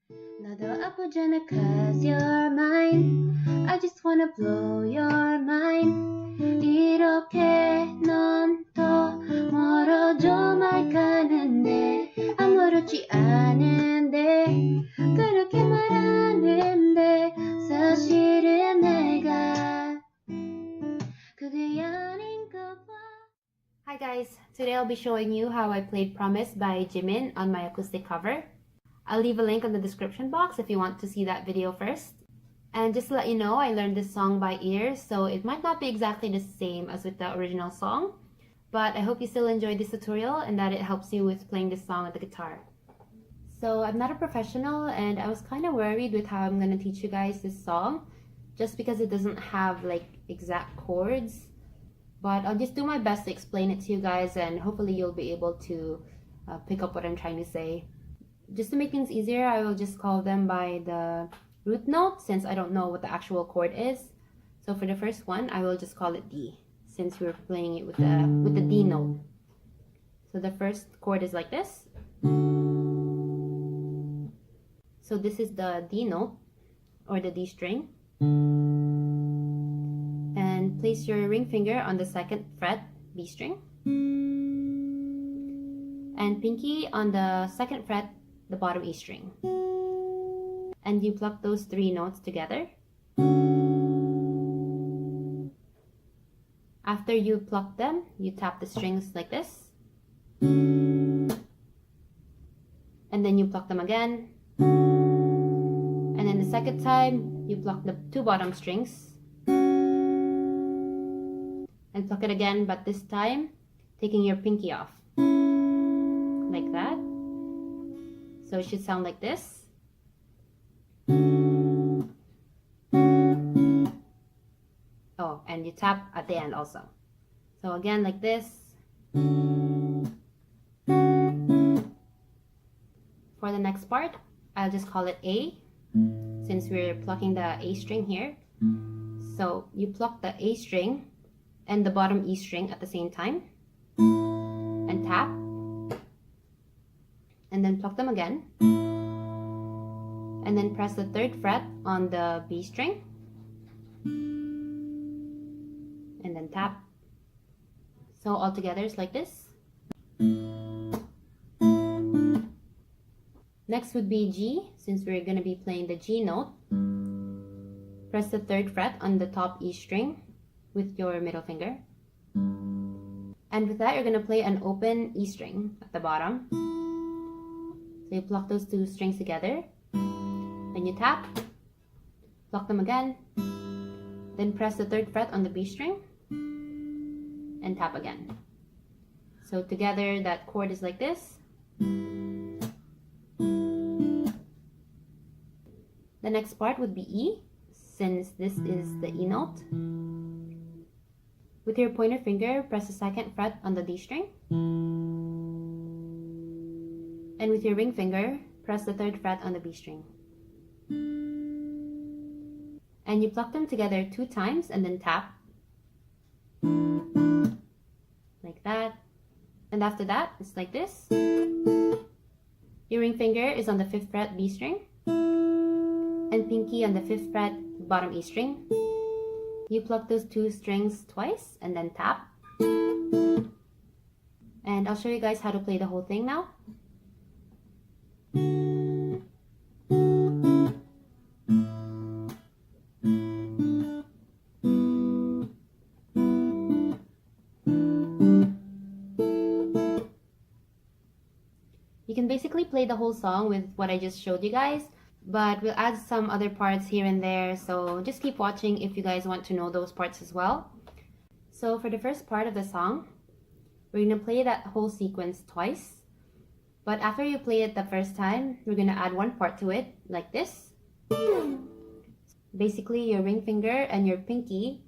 나도 아프잖아 cause you're mine. I just wanna blow your mind. 이렇게 넌 더 멀어져 말가는데 아무렇지 않은데 그렇게 말하는데 사실은 내가 그게 아닌가 봐. Hi guys, today I'll be showing you how I played Promise by Jimin on my acoustic cover. I'll leave a link in the description box if you want to see that video first. And just to let you know, I learned this song by ear, so it might not be exactly the same as with the original song, but I hope you still enjoyed this tutorial and that it helps you with playing this song on the guitar. So I'm not a professional and I was kind of worried with how I'm going to teach you guys this song, just because it doesn't have like exact chords. But I'll just do my best to explain it to you guys and hopefully you'll be able to pick up what I'm trying to say. Just to make things easier, I will just call them by the root note since I don't know what the actual chord is. So for the first one, I will just call it D since we're playing it with the D note. So the first chord is like this. So this is the D note or the D string. And place your ring finger on the 2nd fret B string and pinky on the 2nd fret the bottom E string, and you pluck those 3 notes together. After you pluck them, you tap the strings like this, and then you pluck them again, and then the second time you pluck the 2 bottom strings and pluck it again, but this time taking your pinky off like that. So it should sound like this. Oh, and you tap at the end also. So again like this. For the next part, I'll just call it A since we're plucking the A string here. So you pluck the A string and the bottom E string at the same time and tap, and then pluck them again, and then press the 3rd fret on the B string and then tap. So all together it's like this. Next would be G, since we're going to be playing the G note. Press the 3rd fret on the top E string with your middle finger, and with that you're going to play an open E string at the bottom. So you pluck those 2 strings together, then you tap, pluck them again, then press the 3rd fret on the B string and tap again. So together that chord is like this. The next part would be E, since this is the E note. With your pointer finger, press the 2nd fret on the D string. And with your ring finger, press the 3rd fret on the B string. And you pluck them together 2 times and then tap. Like that. And after that, it's like this. Your ring finger is on the 5th fret B string. And pinky on the 5th fret bottom E string. You pluck those 2 strings twice and then tap. And I'll show you guys how to play the whole thing now. You can basically play the whole song with what I just showed you guys, but we'll add some other parts here and there, so just keep watching if you guys want to know those parts as well. So for the first part of the song, we're going to play that whole sequence twice. But after you play it the first time, we're going to add 1 part to it, like this. Basically, your ring finger and your pinky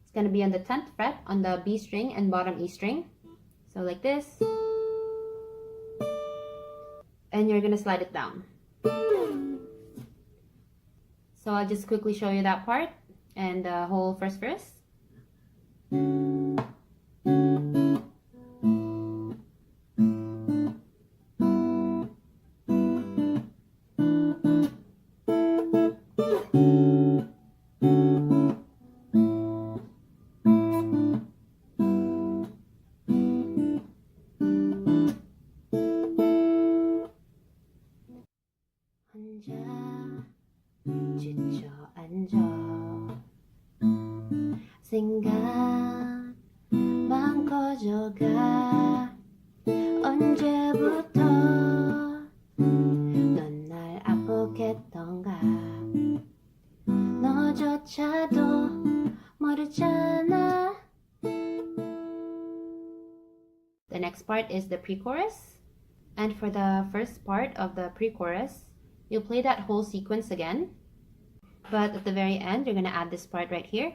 is going to be on the 10th fret on the B string and bottom E string. So like this. And you're going to slide it down. So I'll just quickly show you that part and the whole first verse. 혼자 주저앉아 생각만 커져가 언제부터 넌 날 아프겠던가 너조차도 모르잖아. The next part is the pre-chorus. And for the first part of the pre-chorus, you'll play that whole sequence again. But at the very end, you're going to add this part right here.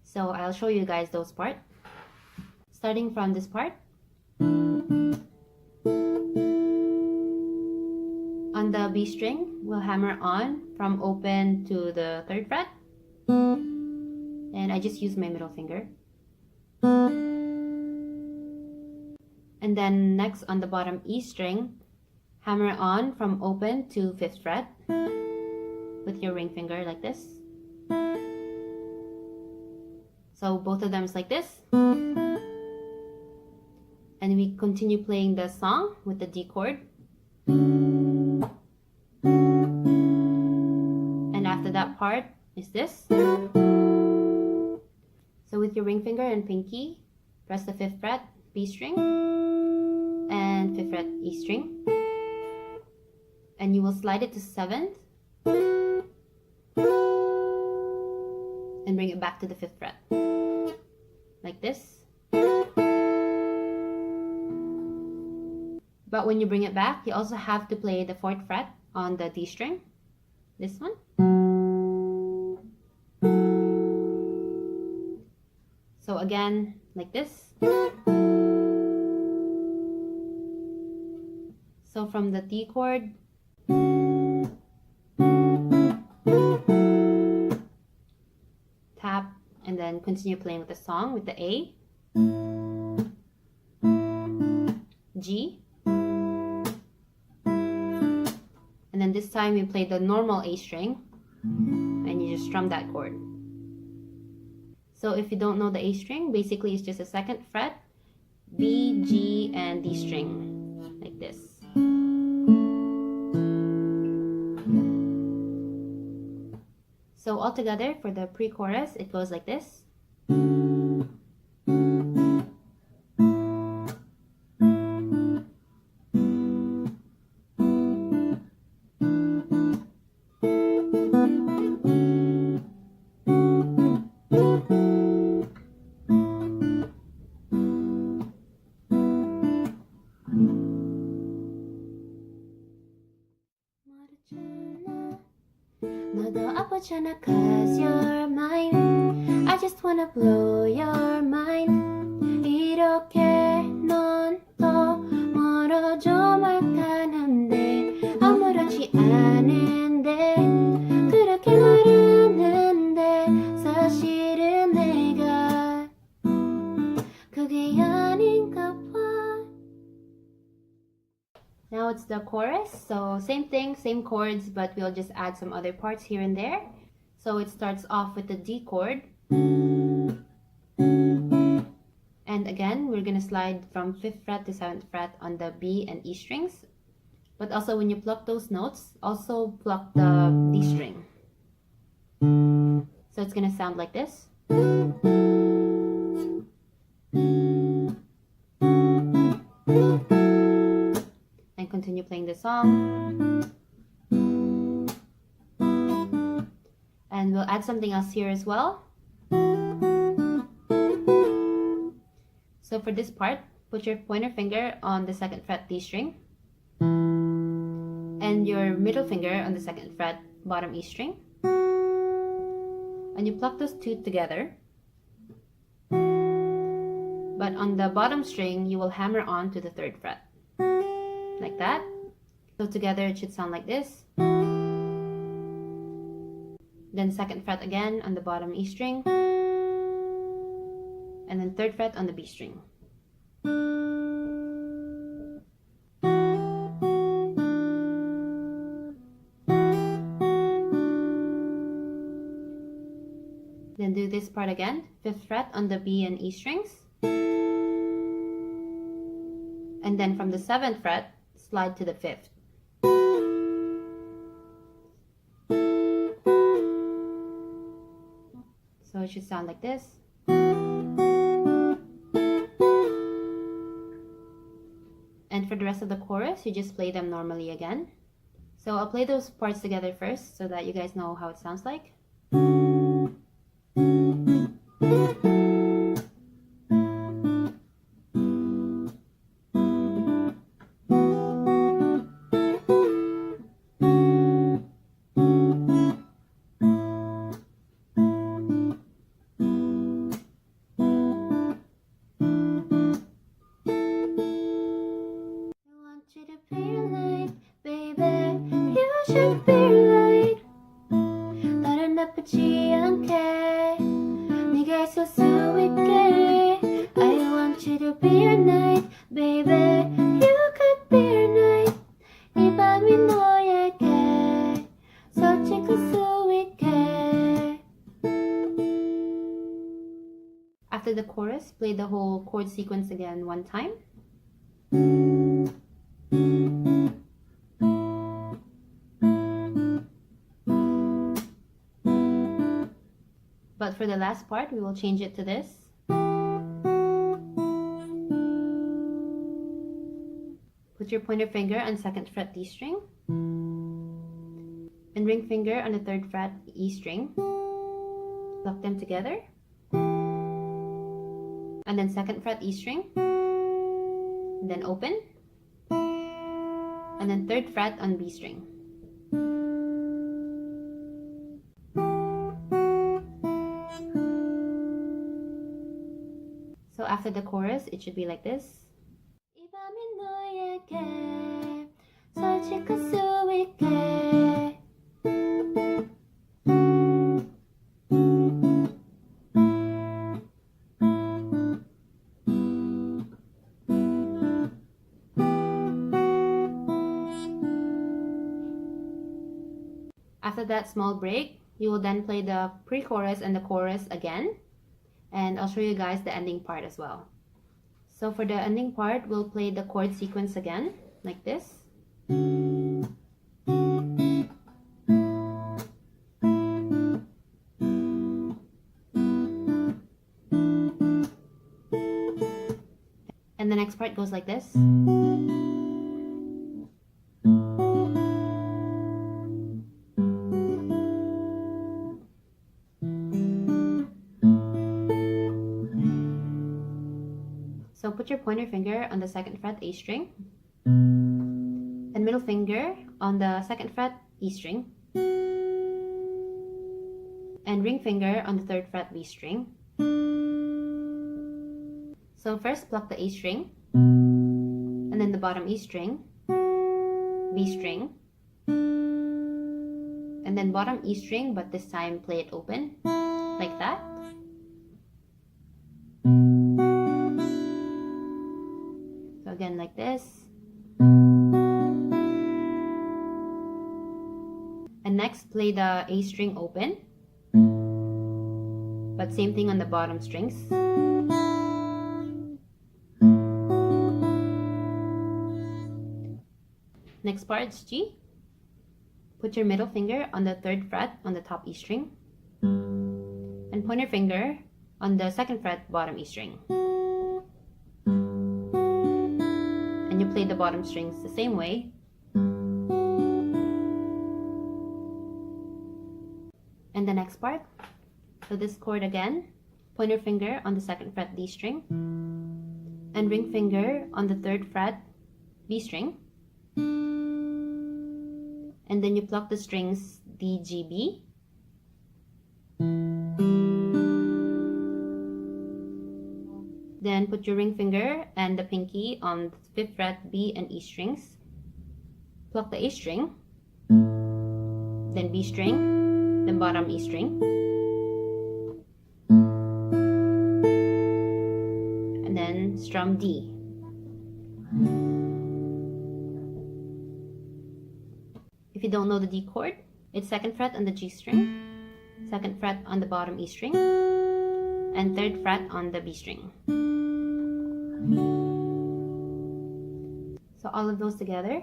So I'll show you guys those parts. Starting from this part. On the B string, we'll hammer on from open to the 3rd fret. And I just use my middle finger. And then next on the bottom E string, hammer on from open to 5th fret with your ring finger like this. So both of them is like this. And we continue playing the song with the D chord. And after that part is this. So with your ring finger and pinky, press the 5th fret B string and 5th fret E string. And you will slide it to 7th and bring it back to the 5th fret. Like this. But when you bring it back, you also have to play the 4th fret on the D string. This one. So again, like this. So from the D chord, tap, and then continue playing with the song with the A, G, and then this time you play the normal A string and you just strum that chord. So if you don't know the A string, basically it's just a 2nd fret, B, G, and D string, like this. So altogether for the pre-chorus, it goes like this. 너도 아프잖아 cause you're mine I just wanna blow your mind 이렇게 넌 더 멀어져 말하는데 아무렇지 않은데 그렇게 말하는데 사실은 내가 그게 아닌가 봐. Now it's the chorus, so same thing, same chords, but we'll just add some other parts here and there. So it starts off with the D chord. And again, we're going to slide from 5th fret to 7th fret on the B and E strings. But also when you pluck those notes, also pluck the D string. So it's going to sound like this. And continue playing the song. And we'll add something else here as well. So for this part, put your pointer finger on the 2nd fret D string and your middle finger on the 2nd fret bottom E string, and you pluck those two together. But on the bottom string, you will hammer on to the 3rd fret, like that. So together it should sound like this. Then 2nd fret again on the bottom E string, and then 3rd fret on the B string. Then do this part again, 5th fret on the B and E strings. And then from the 7th fret, slide to the 5th. So it should sound like this. And for the rest of the chorus, you just play them normally again. So I'll play those parts together first so that you guys know how it sounds like. should be right. 다른 나쁘지 않게 네가 있었어 있게. I want you to be your night, baby. You could be your night. 이 밤이 너에게 솔직할 수 있게. After the chorus, play the whole chord sequence again one time. But for the last part, we will change it to this. Put your pointer finger on 2nd fret D string and ring finger on the 3rd fret E string. Pluck them together. And then 2nd fret E string. And then open. And then 3rd fret on B string. So after the chorus, it should be like this. 이 밤이 너에게 솔직할 수 있게. After that small break, you will then play the pre-chorus and the chorus again. And I'll show you guys the ending part as well. So for the ending part, we'll play the chord sequence again, like this. And the next part goes like this. So put your pointer finger on the 2nd fret A string and middle finger on the 2nd fret E string and ring finger on the 3rd fret B string. So first pluck the A string and then the bottom E string, B string, and then bottom E string, but this time play it open like that. Again like this. And next play the A string open, but same thing on the bottom strings. Next part is G. Put your middle finger on the 3rd fret on the top E string and pointer finger on the 2nd fret bottom E string. And you play the bottom strings the same way. And the next part, so this chord again, pointer finger on the 2nd fret D string and ring finger on the 3rd fret B string, and then you pluck the strings D, G, B. Then put your ring finger and the pinky on the 5th fret B and E strings. Pluck the A string, then B string, then bottom E string. And then strum D. If you don't know the D chord, it's 2nd fret on the G string, 2nd fret on the bottom E string, and 3rd fret on the B string. So all of those together.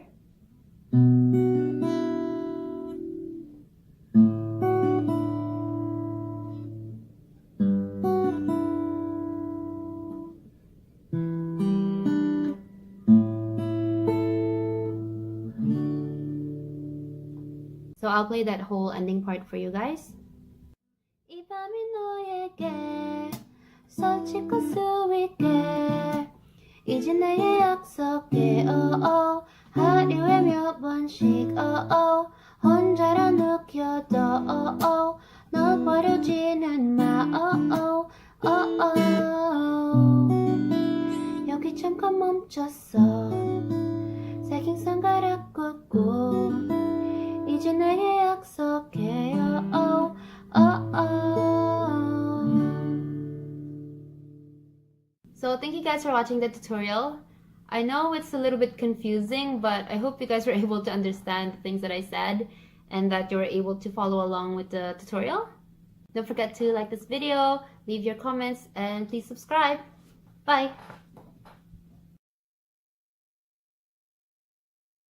So I'll play that whole ending part for you guys. 이 밤이 너에게 솔직할 수 있게 이제 내게 약속해 하루에 몇 번씩 혼자라 느껴도 널 버려지는 마 여기 잠깐 멈췄어 새긴 손가락 꾹꾹 이제 내게 약속해요 So thank you guys for watching the tutorial. I know it's a little bit confusing, but I hope you guys were able to understand the things that I said and that you were able to follow along with the tutorial. Don't forget to like this video, leave your comments, and please subscribe. Bye!